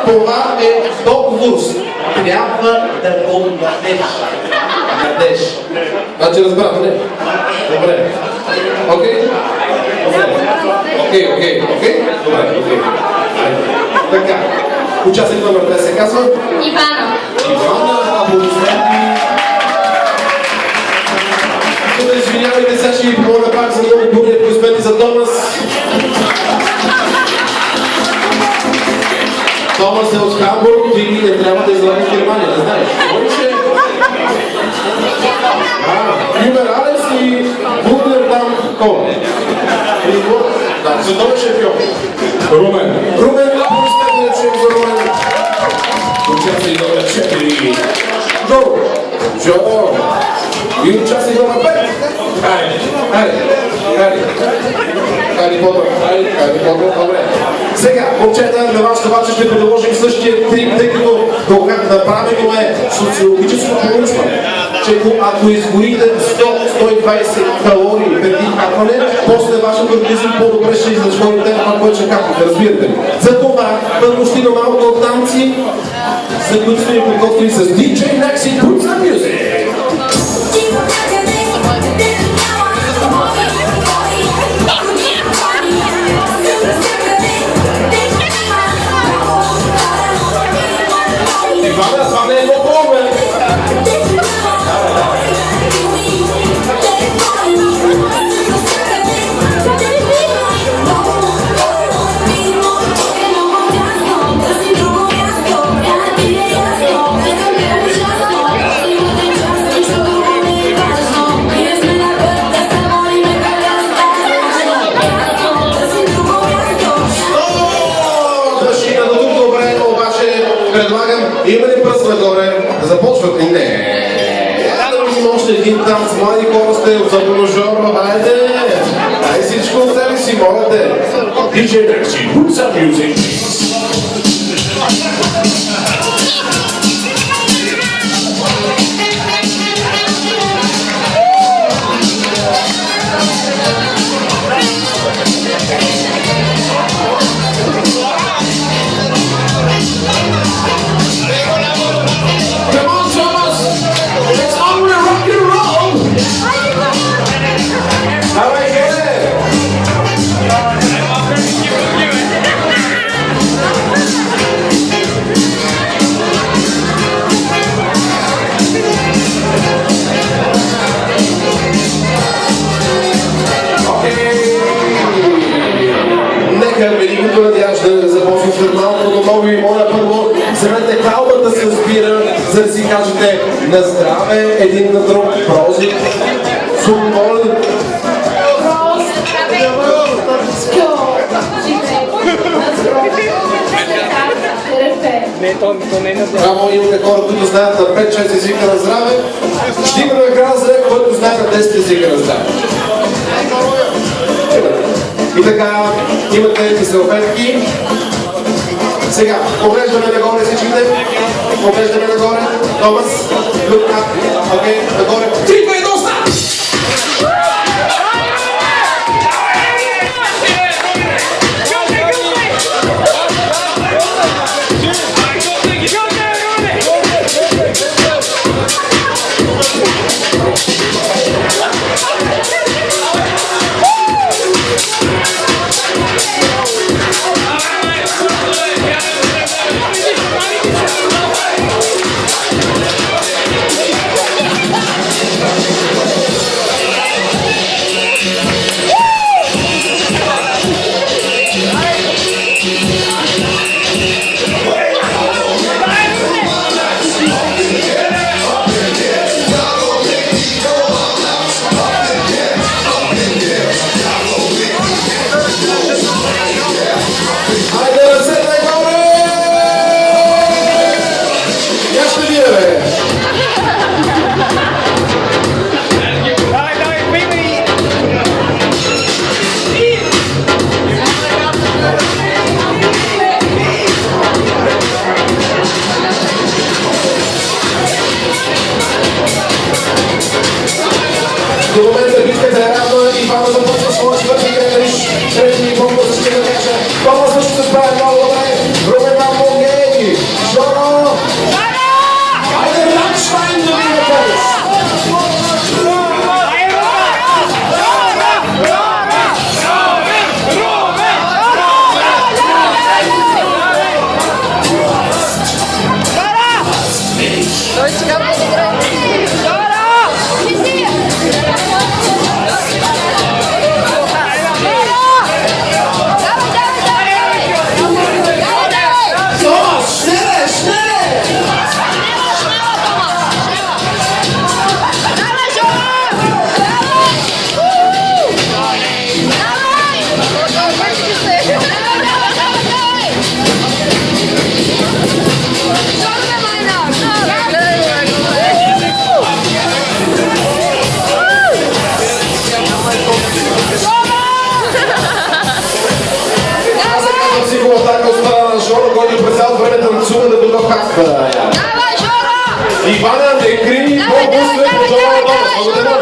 това е договор. Трябва да го дадеш. Дадеш. Значи разбрахме. Добре. Окей? Окей. Добре. Така. Участник номер 2 се казва? Ивана. Ивана, аплодисменти. Извинявайте, сега ще ви помоля пак за много бурни аплодисменти за Томас. Томас е от Хамбург, ти не трябва да излагаш Германия, не знаеш. Може? Юбер Алес и Вундердам Кол. Да, световен шампион. Румен, аплодисменти да чуем за Румен. Участник номер 4. Джо. И участник номер 5. Хари Потър, добре. Сега, момчета, на вас обаче ще предложим същия трик, тъй като направено е социологическо проучване, че ако изгорите 100-120 калории преди капане, после вашето организъм по-добре ще изразходите това, което ще капнете, разбирате ли? Затова първо ще има малко от танци, за които сме подготвили с DJ Nexi Put Some Music. Това не е много по-добре. Има ли пръст нагоре? Започват ли? Не. Да видим още един танц. Млади хора сте от Запорожоро. Хайде! Дай всичко от себе си, моля те. DJ Nexi, put some music. Великото надяжда да започне след малко, но много ви моля първо, вземете калма да се разбира, за да си кажете на здраве един на друг, прозик, сумол. Браво, имаме хора, които знаят на 5-6 езика на здраве. Ще има награда за някой, който знае на 10 езика на здраве. И така, имате салфетки. Сега, поглеждаме нагоре всичките. Поглеждаме нагоре. Томас, look up. Окей, нагоре. 3, 2, 1, старт! да танцува да го хапва. Давай, Жоро! Ивана, не крий по-густо е Жоро Благодаря.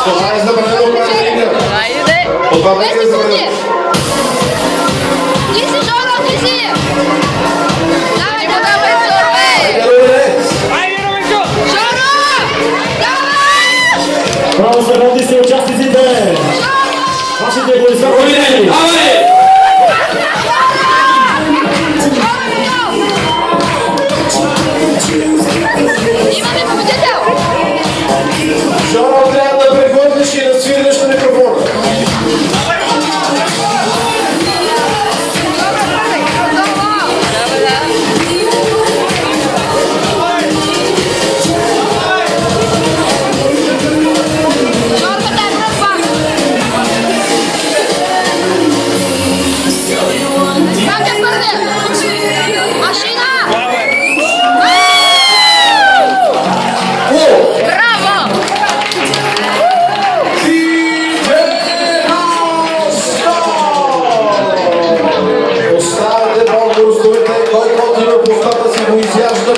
Това е забранено правилно игра. От това века е забранено. Ти си, Жоро, ти си! Давай, давай, Жоро! Жоро! Давай! Браво се роди се участниците! Вашите аплодисменти! Имаме победител! Жоро, трябва да прехвърлиш и да свириш на микрофона.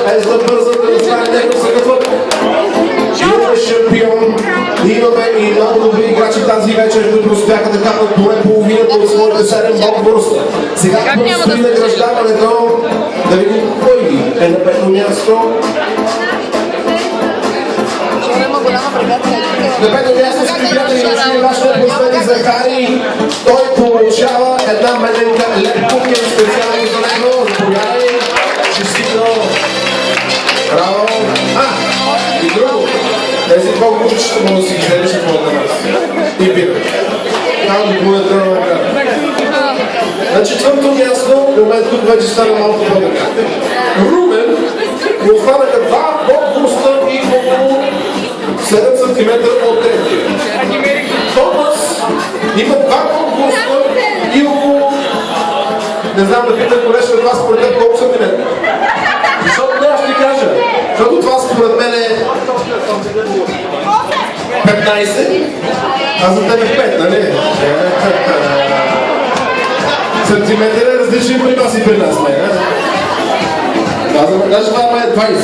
Без да бързат да остане някой се като имаме шампион, имаме и много добри играчи тази вечер, които успяха да капнат поне половината от своите 7 бокбурста. Сега предстои награждаването, да видим кой е на пето място. На пето място са приятели на вашите последни Захари. Той получава една меденка леп кукен специално за него. Заповядай, честито. Браво! И друго. Тези колко кучета може да си ги вземеш и по-на нас. И бира. Няма да бъде друга награда. На четвърто място, в момент тук вече стана малко по-така. Румен го хванаха два бокбурста и около 7 см от третия. Томас има два бокбурста и около... Не знам да питам колежка това според теб колко сантиметра. Защото не аз ще кажа. Защото това според мен е 15, а за теб е 5, нали? Сантиметър е различен при вас и при нас, не? Даже това е 20.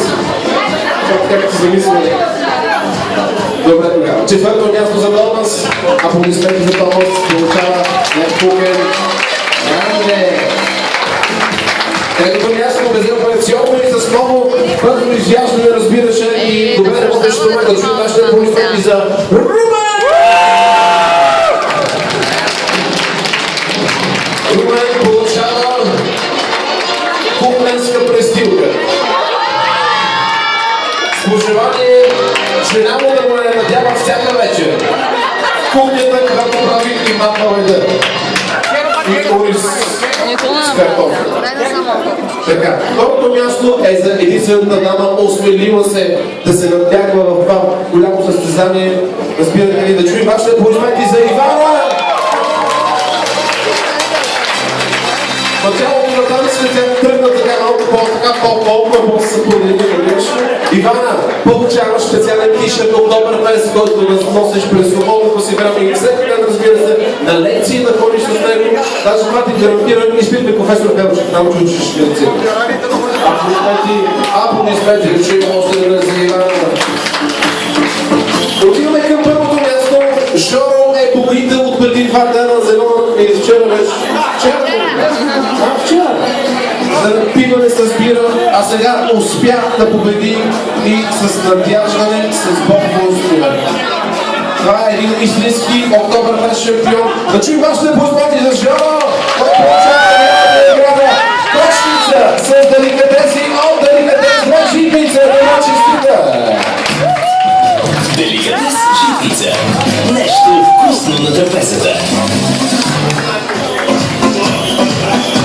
Как ти замислили? Добре тогава. Четвърто място за Томас. Аплодисменти за Томас. Получава Лепукен. Третото място безапелационно и с много бързо изяждане разбираше и добре работеше това да чуем нашите аплодисменти за Румен! Румен получава кухненска престилка. С пожелание жена му да му е надява всяка вечер. Кухнята, когато прави и мамка веда. И ориз с картофа. Така, второто място е за единствената дама, осмелила се да се надягва в това голямо състезание. Разбирате ли, да чуем вашите аплодисменти за Ивана! Началото на танците тя тръгна така малко по-толкова се подредила. Ивана, получаваш специален тишърт от Октоберфест, който да носиш през свободното си време и всеки ден, разбира се, на лекции да ходиш с него. Даже това ти гарантирам изпит на професор Белчев, там че учиш медицина. Аплодисменти, че има още да за Ивана. Отиваме към първото място. Жоро е победител от преди 2 дена за едно и вчера вече. Вчера. За пиване с бира, а сега успя да победи и с надяждане с бокбурстове. Това е един истински Октоберфест шампион. Да чуем вашите аплодисменти за Жоро, който получава награда Кочница с деликатеси от деликатес Житница. Това честита! Деликатес Житница. Нещо вкусно на трапезата.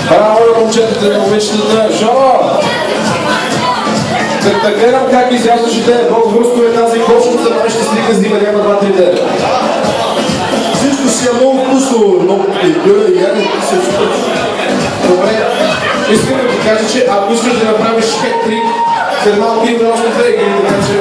Браво на момчетата на момичетата, Жоро! Да гледам как изяждаш те бокбурстове тази кошница, май ще стигне с дима, няма 2-3 дена. Всичко си е много вкусно, много и яде всичко. Добре, искам да ти кажа, че ако искаш да направиш хет-трик, след малко има още 2 игри, така че...